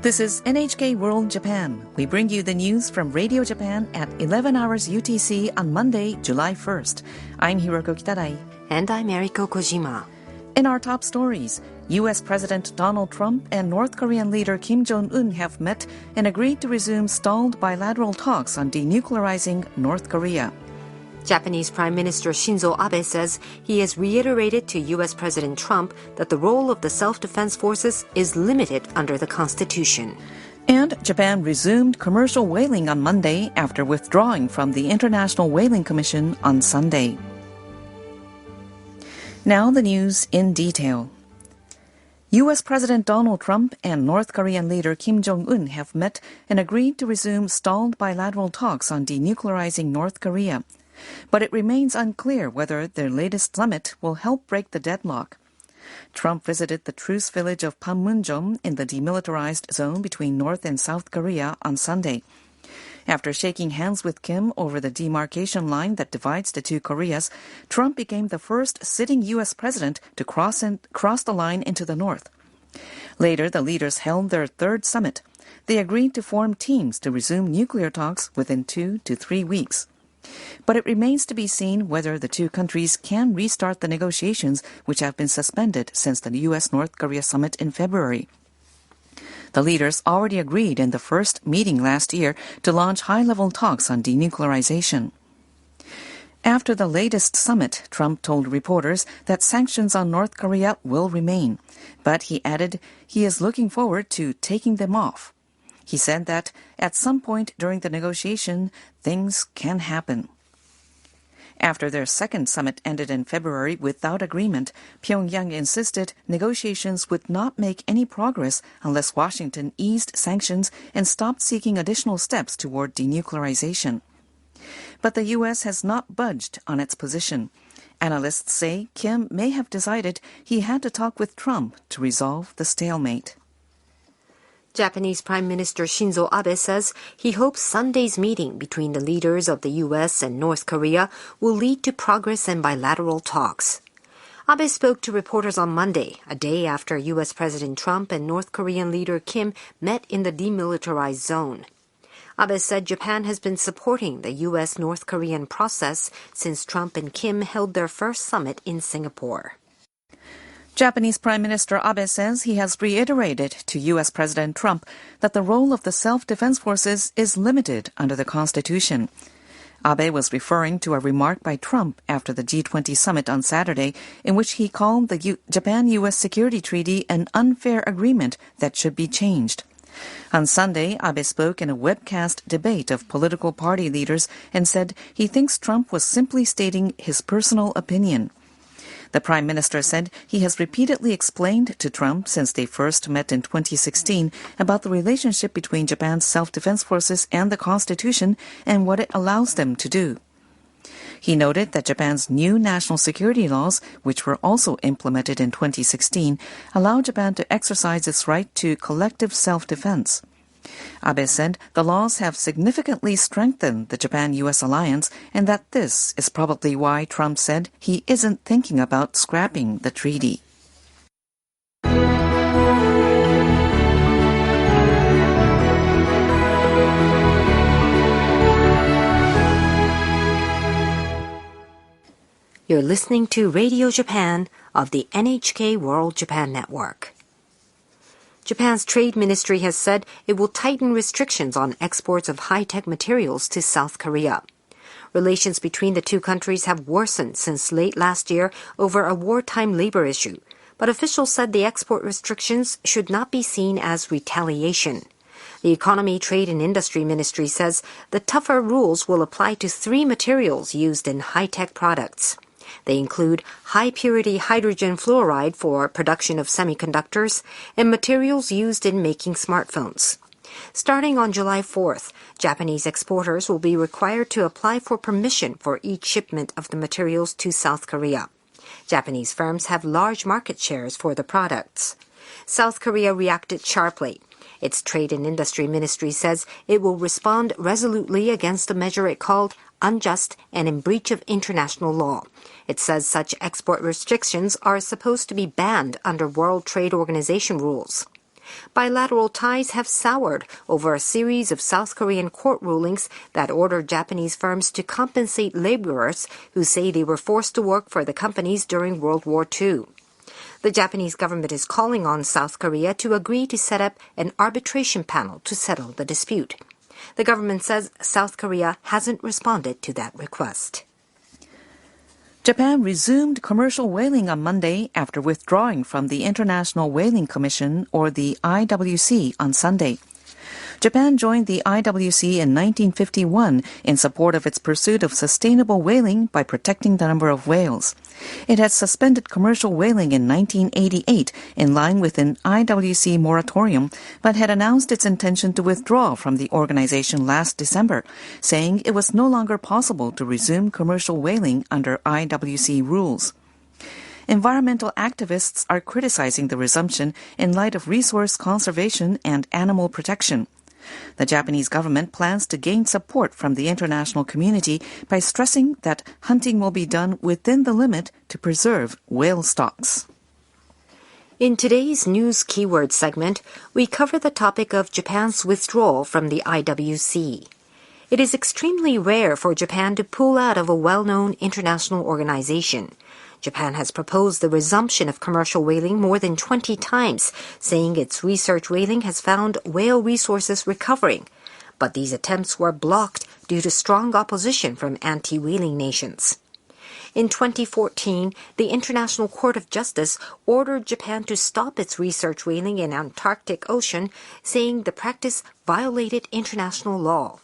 This is NHK World Japan. We bring you the news from Radio Japan at 11 hours UTC on Monday, July 1st. I'm Hiroko Kitarai. And I'm Eriko Kojima. In our top stories, U.S. President Donald Trump and North Korean leader Kim Jong-un have met and agreed to resume stalled bilateral talks on denuclearizing North Korea. Japanese Prime Minister Shinzo Abe says he has reiterated to U.S. President Trump that the role of the self-defense forces is limited under the Constitution. And Japan resumed commercial whaling on Monday after withdrawing from the International Whaling Commission on Sunday. Now the news in detail. U.S. President Donald Trump and North Korean leader Kim Jong-un have met and agreed to resume stalled bilateral talks on denuclearizing North Korea. But it remains unclear whether their latest summit will help break the deadlock. Trump visited the truce village of Panmunjom in the demilitarized zone between North and South Korea on Sunday. After shaking hands with Kim over the demarcation line that divides the two Koreas, Trump became the first sitting U.S. president to cross the line into the North. Later, the leaders held their third summit. They agreed to form teams to resume nuclear talks within 2 to 3 weeks. But it remains to be seen whether the two countries can restart the negotiations which have been suspended since the U.S.-North Korea summit in February. The leaders already agreed in the first meeting last year to launch high-level talks on denuclearization. After the latest summit, Trump told reporters that sanctions on North Korea will remain, but he added he is looking forward to taking them off. He said that at some point during the negotiation, things can happen. After their second summit ended in February without agreement, Pyongyang insisted negotiations would not make any progress unless Washington eased sanctions and stopped seeking additional steps toward denuclearization. But the U.S. has not budged on its position. Analysts say Kim may have decided he had to talk with Trump to resolve the stalemate. Japanese Prime Minister Shinzo Abe says he hopes Sunday's meeting between the leaders of the U.S. and North Korea will lead to progress in bilateral talks. Abe spoke to reporters on Monday, a day after U.S. President Trump and North Korean leader Kim met in the demilitarized zone. Abe said Japan has been supporting the U.S.-North Korean process since Trump and Kim held their first summit in Singapore. Japanese Prime Minister Abe says he has reiterated to U.S. President Trump that the role of the self-defense forces is limited under the Constitution. Abe was referring to a remark by Trump after the G20 summit on Saturday in which he called the Japan-U.S. security treaty an unfair agreement that should be changed. On Sunday, Abe spoke in a webcast debate of political party leaders and said he thinks Trump was simply stating his personal opinion. The Prime Minister said he has repeatedly explained to Trump since they first met in 2016 about the relationship between Japan's self-defense forces and the Constitution and what it allows them to do. He noted that Japan's new national security laws, which were also implemented in 2016, allow Japan to exercise its right to collective self-defense. Abe said the laws have significantly strengthened the Japan-U.S. alliance and that this is probably why Trump said he isn't thinking about scrapping the treaty. You're listening to Radio Japan of the NHK World Japan Network. Japan's Trade Ministry has said it will tighten restrictions on exports of high-tech materials to South Korea. Relations between the two countries have worsened since late last year over a wartime labor issue, but officials said the export restrictions should not be seen as retaliation. The Economy, Trade and Industry Ministry says the tougher rules will apply to 3 materials used in high-tech products. They include high-purity hydrogen fluoride for production of semiconductors and materials used in making smartphones. Starting on July 4th, Japanese exporters will be required to apply for permission for each shipment of the materials to South Korea. Japanese firms have large market shares for the products. South Korea reacted sharply. Its Trade and Industry Ministry says it will respond resolutely against a measure it called unjust and in breach of international law. It says such export restrictions are supposed to be banned under World Trade Organization rules. bilateral ties have soured over a series of South Korean court rulings that ordered Japanese firms to compensate laborers who say they were forced to work for the companies during World War II. The Japanese government is calling on South Korea to agree to set up an arbitration panel to settle the dispute. The government says South Korea hasn't responded to that request. Japan resumed commercial whaling on Monday after withdrawing from the International Whaling Commission, or the IWC, on Sunday. Japan joined the IWC in 1951 in support of its pursuit of sustainable whaling by protecting the number of whales. It had suspended commercial whaling in 1988 in line with an IWC moratorium, but had announced its intention to withdraw from the organization last December, saying it was no longer possible to resume commercial whaling under IWC rules. Environmental activists are criticizing the resumption in light of resource conservation and animal protection. The Japanese government plans to gain support from the international community by stressing that hunting will be done within the limit to preserve whale stocks. In today's news keyword segment, we cover the topic of Japan's withdrawal from the IWC. It is extremely rare for Japan to pull out of a well-known international organization. Japan has proposed the resumption of commercial whaling more than 20 times, saying its research whaling has found whale resources recovering. But these attempts were blocked due to strong opposition from anti-whaling nations. In 2014, the International Court of Justice ordered Japan to stop its research whaling in Antarctic Ocean, saying the practice violated international law.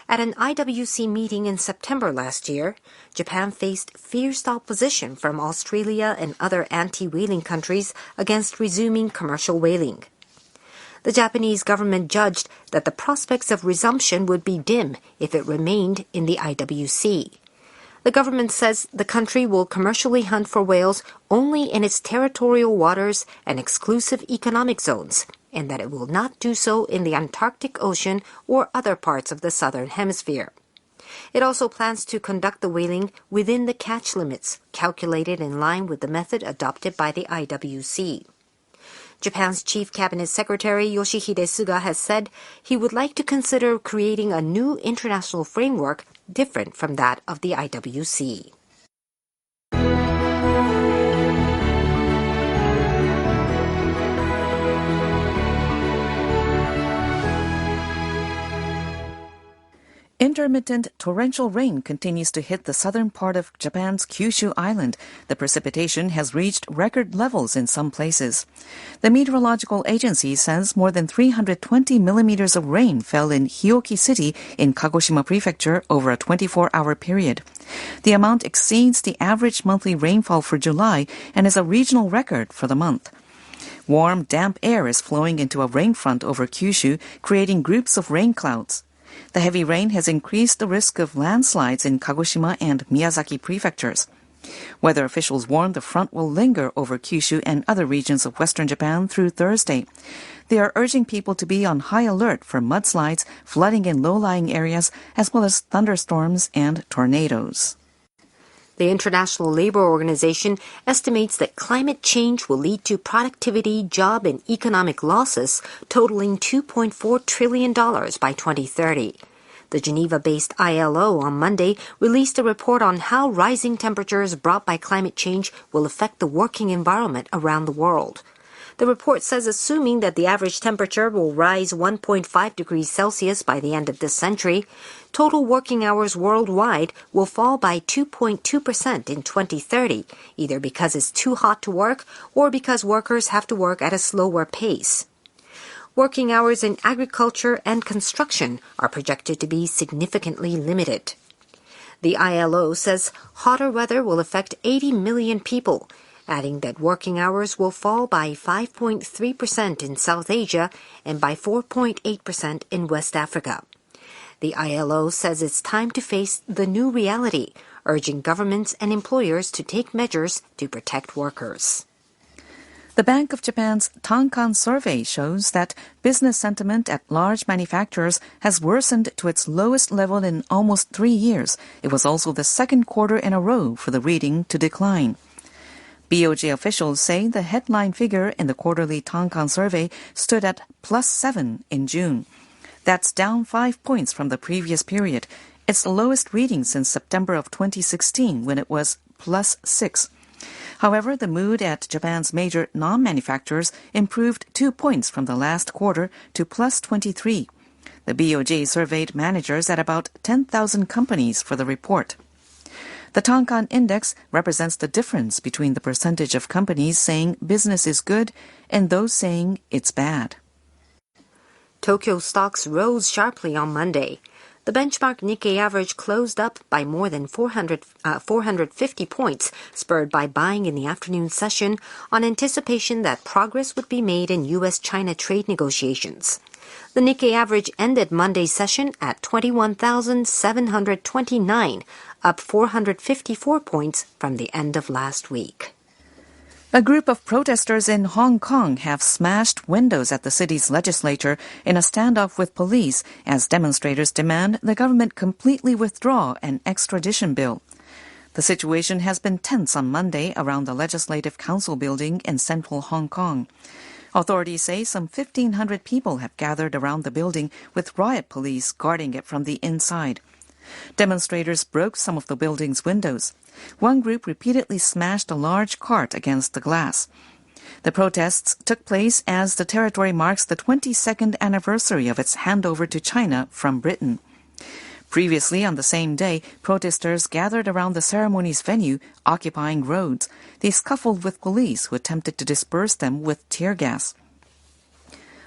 At an IWC meeting in September last year, Japan faced fierce opposition from Australia and other anti-whaling countries against resuming commercial whaling. The Japanese government judged that the prospects of resumption would be dim if it remained in the IWC. The government says the country will commercially hunt for whales only in its territorial waters and exclusive economic zones, and that it will not do so in the Antarctic Ocean or other parts of the southern hemisphere. It also plans to conduct the whaling within the catch limits, calculated in line with the method adopted by the IWC. Japan's Chief Cabinet Secretary Yoshihide Suga has said he would like to consider creating a new international framework different from that of the IWC. Intermittent torrential rain continues to hit the southern part of Japan's Kyushu island. The precipitation has reached record levels in some places. The meteorological agency says more than 320 millimeters of rain fell in Hioki City in Kagoshima Prefecture over a 24-hour period. The amount exceeds the average monthly rainfall for July and is a regional record for the month. Warm, damp air is flowing into a rain front over Kyushu, creating groups of rain clouds. The heavy rain has increased the risk of landslides in Kagoshima and Miyazaki prefectures. Weather officials warn the front will linger over Kyushu and other regions of western Japan through Thursday. They are urging people to be on high alert for mudslides, flooding in low-lying areas, as well as thunderstorms and tornadoes. The International Labor Organization estimates that climate change will lead to productivity, job, and economic losses totaling $2.4 trillion by 2030. The Geneva-based ILO on Monday released a report on how rising temperatures brought by climate change will affect the working environment around the world. The report says assuming that the average temperature will rise 1.5 degrees Celsius by the end of this century, total working hours worldwide will fall by 2.2% in 2030, either because it's too hot to work or because workers have to work at a slower pace. Working hours in agriculture and construction are projected to be significantly limited. The ILO says hotter weather will affect 80 million people, adding that working hours will fall by 5.3% in South Asia and by 4.8% in West Africa. The ILO says it's time to face the new reality, urging governments and employers to take measures to protect workers. The Bank of Japan's Tankan survey shows that business sentiment at large manufacturers has worsened to its lowest level in almost 3 years. It was also the second quarter in a row for the reading to decline. BOJ officials say the headline figure in the quarterly Tankan survey stood at +7 in June. That's down 5 points from the previous period. It's the lowest reading since September of 2016 when it was +6. However, the mood at Japan's major non-manufacturers improved 2 points from the last quarter to +23. The BOJ surveyed managers at about 10,000 companies for the report. The Tankan Index represents the difference between the percentage of companies saying business is good and those saying it's bad. Tokyo stocks rose sharply on Monday. The benchmark Nikkei average closed up by more than 450 points, spurred by buying in the afternoon session on anticipation that progress would be made in U.S.-China trade negotiations. The Nikkei average ended Monday's session at 21,729, up 454 points from the end of last week. A group of protesters in Hong Kong have smashed windows at the city's legislature in a standoff with police as demonstrators demand the government completely withdraw an extradition bill. The situation has been tense on Monday around the Legislative Council building in central Hong Kong. Authorities say some 1,500 people have gathered around the building with riot police guarding it from the inside. Demonstrators broke some of the building's windows. One group repeatedly smashed a large cart against the glass. The protests took place as the territory marks the 22nd anniversary of its handover to China from Britain. Previously, on the same day, protesters gathered around the ceremony's venue, occupying roads. They scuffled with police who attempted to disperse them with tear gas.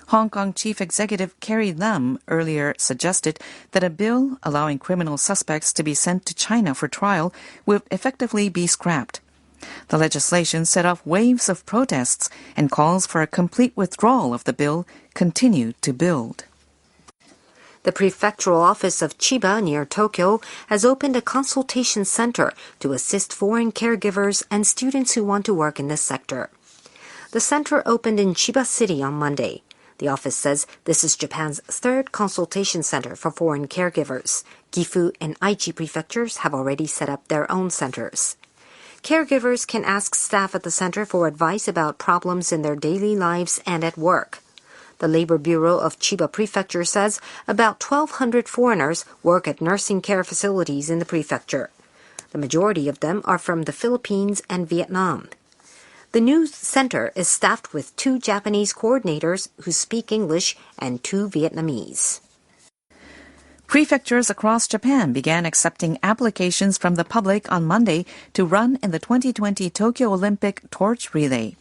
Hong Kong Chief Executive Carrie Lam earlier suggested that a bill allowing criminal suspects to be sent to China for trial would effectively be scrapped. The legislation set off waves of protests, and calls for a complete withdrawal of the bill continue to build. The prefectural office of Chiba near Tokyo has opened a consultation center to assist foreign caregivers and students who want to work in this sector. The center opened in Chiba City on Monday. The office says this is Japan's third consultation center for foreign caregivers. Gifu and Aichi prefectures have already set up their own centers. Caregivers can ask staff at the center for advice about problems in their daily lives and at work. The Labor Bureau of Chiba Prefecture says about 1,200 foreigners work at nursing care facilities in the prefecture. The majority of them are from the Philippines and Vietnam. The new center is staffed with 2 Japanese coordinators who speak English and 2 Vietnamese. Prefectures across Japan began accepting applications from the public on Monday to run in the 2020 Tokyo Olympic torch relay.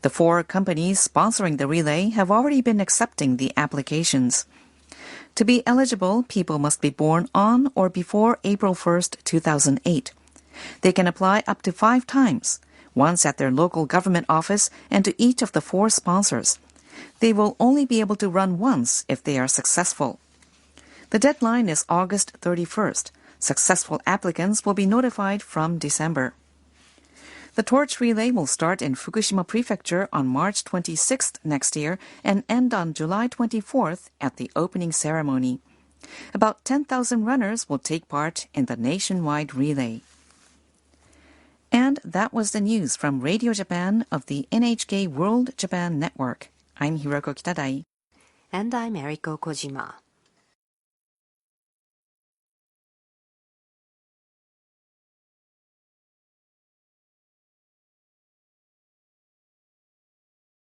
The 4 companies sponsoring the relay have already been accepting the applications. To be eligible, people must be born on or before April 1, 2008. They can apply up to 5 times, once at their local government office and to each of the 4 sponsors. They will only be able to run once if they are successful. The deadline is August 31st. Successful applicants will be notified from December. The torch relay will start in Fukushima Prefecture on March 26th next year and end on July 24th at the opening ceremony. About 10,000 runners will take part in the nationwide relay. And that was the news from Radio Japan of the NHK World Japan Network. I'm Hiroko Kitadai. And I'm Eriko Kojima.